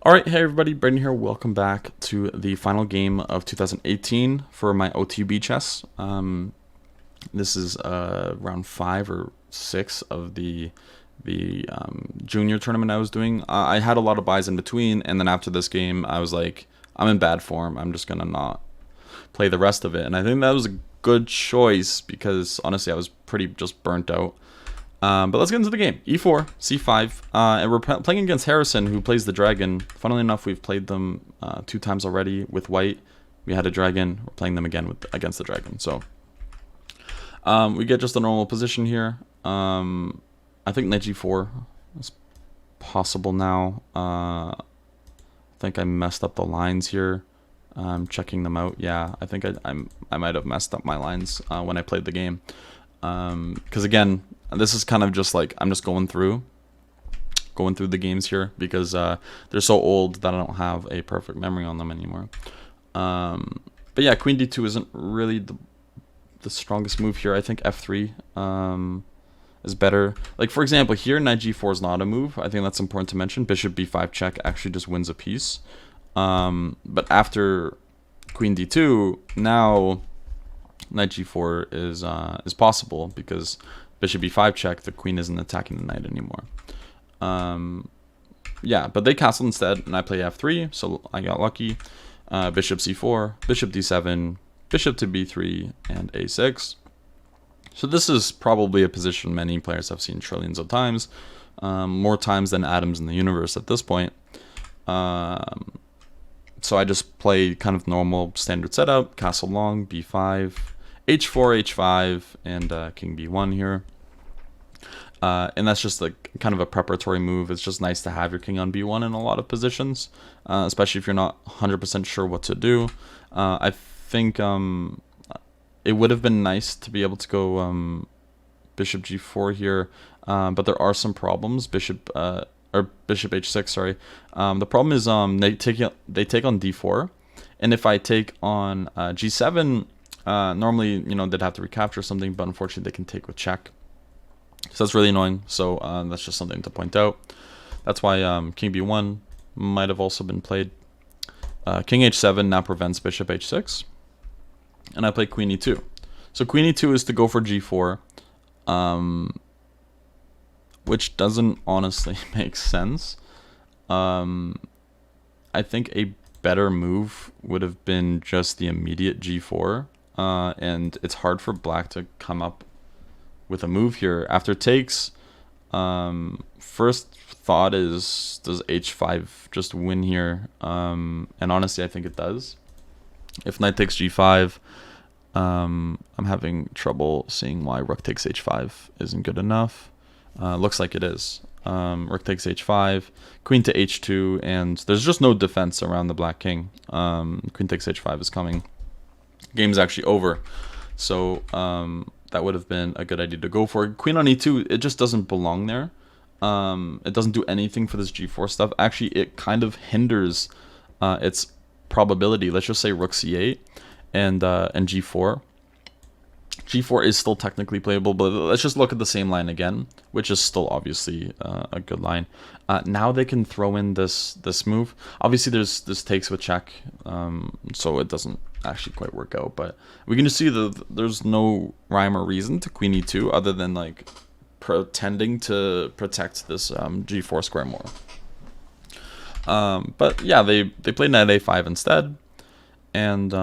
Alright, hey everybody, Braden here. Welcome back to the final game of 2018 for my OTB chess. This is round 5 or 6 of the junior tournament I was doing. I had a lot of buys in between, and then after this game, I was like, I'm in bad form. I'm just gonna not play the rest of it. And I think that was a good choice because honestly, I was pretty just burnt out. But let's get into the game. E4, C5, and we're playing against Harrison, who plays the dragon. Funnily enough, we've played them 2 times already with white. We had a dragon. We're playing them again against the dragon. So we get just a normal position here. I think knight G4 is possible now. I think I messed up the lines here. I'm checking them out. Yeah, I think I might have messed up my lines when I played the game. Because again, this is kind of just like I'm just going through the games here because they're so old that I don't have a perfect memory on them anymore. But yeah, Queen D2 isn't really the strongest move here. I think F3 is better. Like for example, here Knight G4 is not a move. I think that's important to mention. Bishop B5 check actually just wins a piece. But after Queen D2, now Knight G4 is possible because Bishop B5 check, the queen isn't attacking the knight anymore. Yeah, but they castle instead, and I play F3, so I got lucky. Bishop C4, Bishop D7, Bishop to B3, and A6. So this is probably a position many players have seen trillions of times, more times than atoms in the universe at this point. So I just play kind of normal standard setup, castle long, B5, H4, H5, and King B1 here. And that's just like kind of a preparatory move. It's just nice to have your king on B1 in a lot of positions, especially if you're not 100% sure what to do. I think it would have been nice to be able to go Bishop G4 here, but there are some problems. Bishop H6, sorry. The problem is they take on D4, and if I take on G7, normally they'd have to recapture something, but unfortunately they can take with check. So that's really annoying. So that's just something to point out. That's why King B1 might have also been played. King H7 now prevents Bishop H6, and I play Queen E2. So Queen E2 is to go for G4. Which doesn't honestly make sense. I think a better move would have been just the immediate G4, and it's hard for black to come up with a move here. After takes, first thought is, does H5 just win here? And honestly, I think it does. If knight takes G5, I'm having trouble seeing why rook takes H5 isn't good enough. Looks like it is. Rook takes H5, queen to H2, and there's just no defense around the black king. Queen takes H5 is coming. Game's actually over. So that would have been a good idea to go for. Queen on E2, it just doesn't belong there. It doesn't do anything for this G4 stuff. Actually, it kind of hinders its probability. Let's just say rook C8 and G4. G4 is still technically playable, but let's just look at the same line again, which is still obviously a good line. Now they can throw in this move. Obviously, there's this takes with check, so it doesn't actually quite work out. But we can just see that there's no rhyme or reason to Queen E2 other than like pretending to protect this G4 square more. But yeah, they played knight A5 instead, and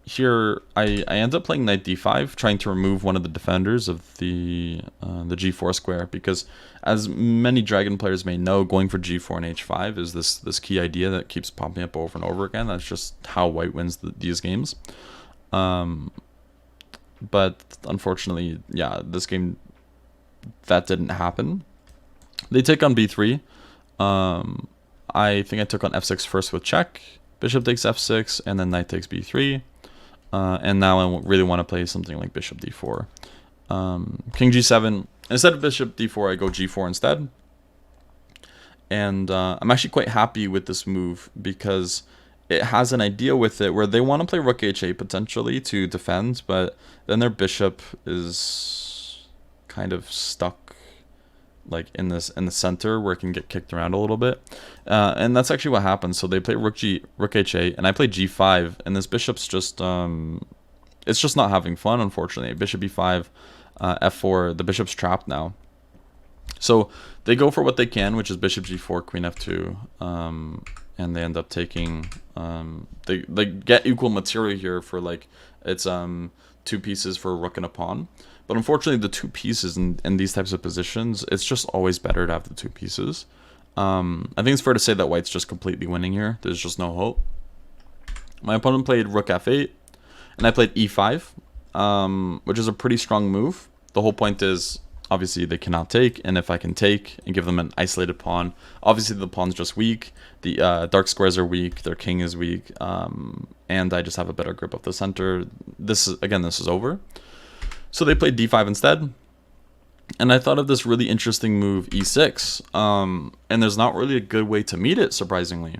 here I end up playing knight D5, trying to remove one of the defenders of the G4 square, because as many dragon players may know, going for G4 and H5 is this key idea that keeps popping up over and over again. That's just how white wins these games. But unfortunately, yeah, this game that didn't happen. They take on B3. I think I took on F6 first with check. Bishop takes F6, and then knight takes B3. And now I really want to play something like Bishop D4. King G7. Instead of Bishop D4, I go G4 instead. And I'm actually quite happy with this move because it has an idea with it where they want to play Rook H8 potentially to defend, but then their bishop is kind of stuck like in the center where it can get kicked around a little bit, and that's actually what happened. So they play rook h8, and I play g5, and this bishop's just it's just not having fun, unfortunately. Bishop e5, f4. The bishop's trapped now. So they go for what they can, which is bishop g4, queen f2, and they end up taking. They get equal material here for like it's 2 pieces for a rook and a pawn. But unfortunately, the 2 pieces in these types of positions, it's just always better to have the 2 pieces. I think it's fair to say that white's just completely winning here. There's just no hope. My opponent played rook f8, and I played e5, which is a pretty strong move. The whole point is, obviously, they cannot take, and if I can take and give them an isolated pawn, obviously the pawn's just weak, the dark squares are weak, their king is weak, and I just have a better grip of the center. This is over. So they played d5 instead, and I thought of this really interesting move, e6, and there's not really a good way to meet it, surprisingly.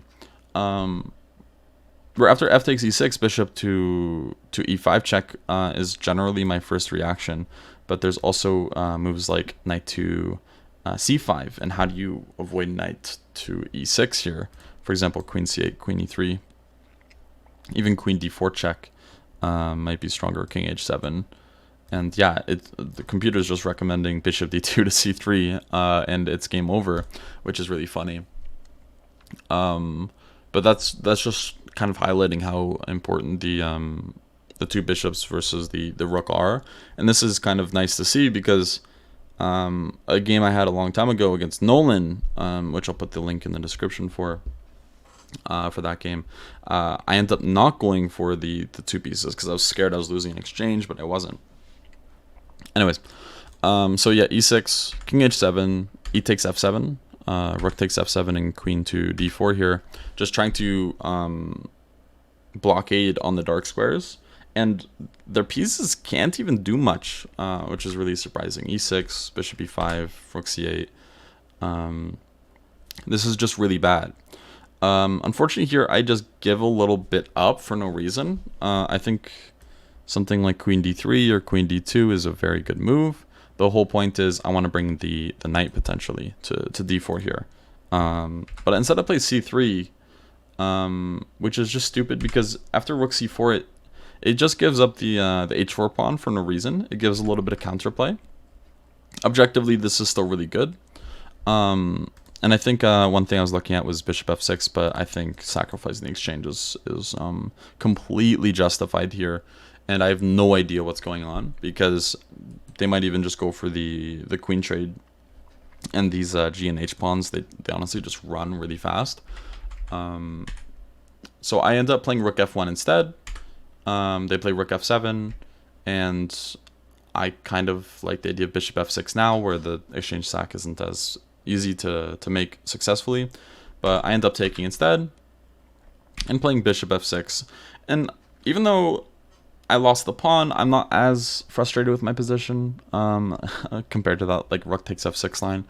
Where after f takes e6, bishop to e5 check is generally my first reaction. But there's also moves like knight to c5, and how do you avoid knight to e6 here? For example, queen c8, queen e3, even queen d4 check might be stronger, king h7. And yeah, the computer's just recommending bishop d2 to c3, and it's game over, which is really funny. But that's just kind of highlighting how important the 2 bishops versus the rook are. And this is kind of nice to see because a game I had a long time ago against Nolan, which I'll put the link in the description for that game, I ended up not going for the 2 pieces because I was scared I was losing an exchange, but I wasn't. Anyways, so yeah, e6, king h7, e takes f7, rook takes f7, and queen to d4 here. Just trying to blockade on the dark squares. And their pieces can't even do much, which is really surprising. e6, bishop e5, rook c8. This is just really bad. Unfortunately here, I just give a little bit up for no reason. I think something like queen d3 or queen d2 is a very good move. The whole point is I want to bring the knight potentially to d4 here. But instead I play c3, which is just stupid because after rook c4, it just gives up the h4 pawn for no reason. It gives a little bit of counterplay. Objectively, this is still really good. And I think one thing I was looking at was bishop f6, but I think sacrificing the exchange is completely justified here. And I have no idea what's going on because they might even just go for the queen trade. And these g and h pawns, they honestly just run really fast. So I end up playing rook f1 instead. They play rook f7, and I kind of like the idea of bishop f6 now, where the exchange sack isn't as easy to make successfully. But I end up taking instead and playing bishop f6. And even though I lost the pawn, I'm not as frustrated with my position compared to that like rook takes f6 line.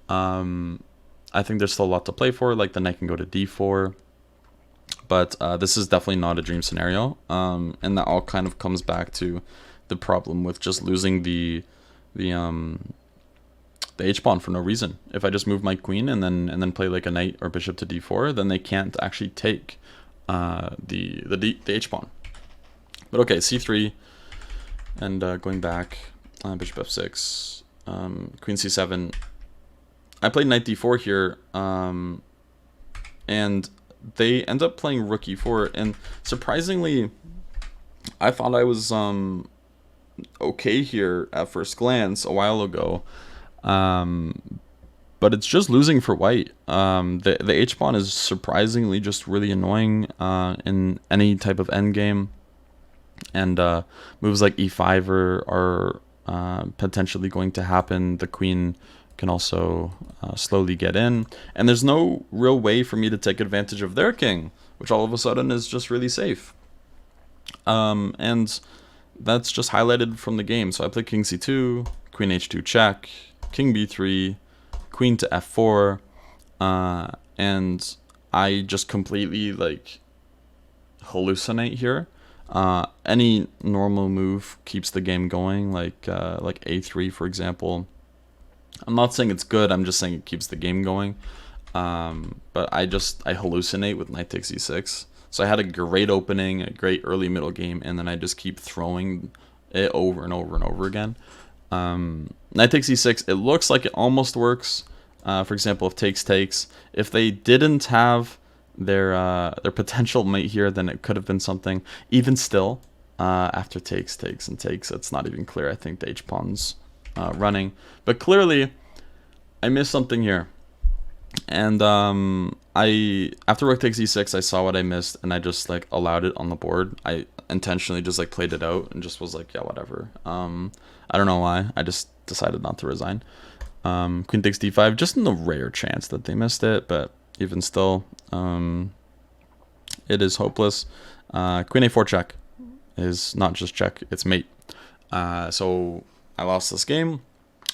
I think there's still a lot to play for, like the knight can go to d4. But this is definitely not a dream scenario, and that all kind of comes back to the problem with just losing the h pawn for no reason. If I just move my queen and then play like a knight or bishop to d4, then they can't actually take the h pawn. But okay, c3, and going back, bishop f6, queen c7. I played knight d4 here, and they end up playing rook e4, and surprisingly, I thought I was okay here at first glance a while ago, but it's just losing for white. The h pawn is surprisingly just really annoying in any type of endgame, and moves like e5 are potentially going to happen. The queen can also slowly get in, and there's no real way for me to take advantage of their king, which all of a sudden is just really safe. And that's just highlighted from the game. So I play king c2, queen h2 check, king b3, queen to f4, and I just completely like hallucinate here. Any normal move keeps the game going, like a3 for example. I'm not saying it's good. I'm just saying it keeps the game going. But I hallucinate with knight takes e6. So I had a great opening, a great early middle game, and then I just keep throwing it over and over and over again. Knight takes e6. It looks like it almost works. For example, if takes, if they didn't have their potential mate here, then it could have been something. Even still, after takes, it's not even clear. I think the h pawn's running, but clearly I missed something here. And I after rook takes e6, I saw what I missed, and I just like allowed it on the board. I intentionally just like played it out and just was like, yeah, whatever. I don't know why. I just decided not to resign. Queen takes d5, just in the rare chance that they missed it, but even still, it is hopeless. Queen a4 check is not just check, it's mate. So I lost this game,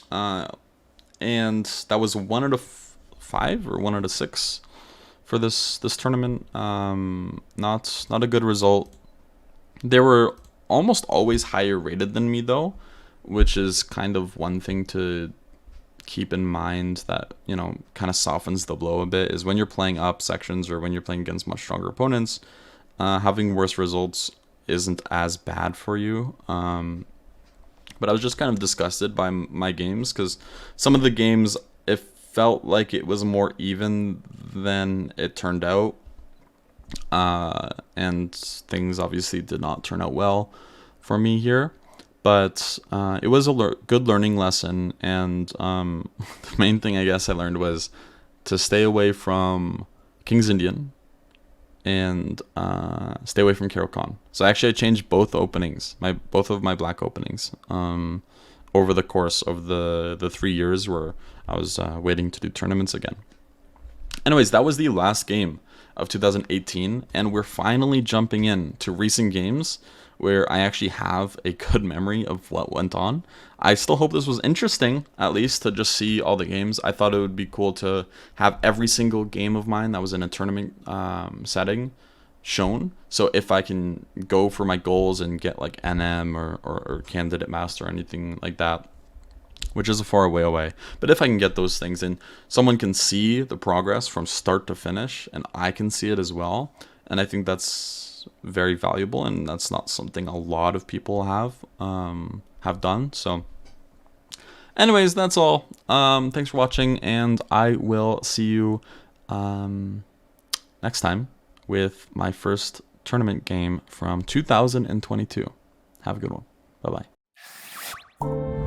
and that was 1 out of 5 or 1 out of 6 for this tournament. Not a good result. They were almost always higher rated than me though, which is kind of one thing to keep in mind that, you know, kind of softens the blow a bit, is when you're playing up sections or when you're playing against much stronger opponents, having worse results isn't as bad for you. But I was just kind of disgusted by my games, because some of the games, it felt like it was more even than it turned out. And things obviously did not turn out well for me here. But it was a good learning lesson. And the main thing I guess I learned was to stay away from King's Indian and stay away from Caro-Kann. So actually I changed both openings, both of my black openings, over the course of the 3 years where I was waiting to do tournaments again. Anyways, that was the last game of 2018, and we're finally jumping in to recent games where I actually have a good memory of what went on. I still hope this was interesting, at least, to just see all the games. I thought it would be cool to have every single game of mine that was in a tournament setting shown. So if I can go for my goals and get like NM or Candidate Master or anything like that, which is a far way away. But if I can get those things and someone can see the progress from start to finish, and I can see it as well, and I think that's very valuable, and that's not something a lot of people have done. So anyways, that's all. Thanks for watching, and I will see you next time with my first tournament game from 2022. Have a good one. Bye bye.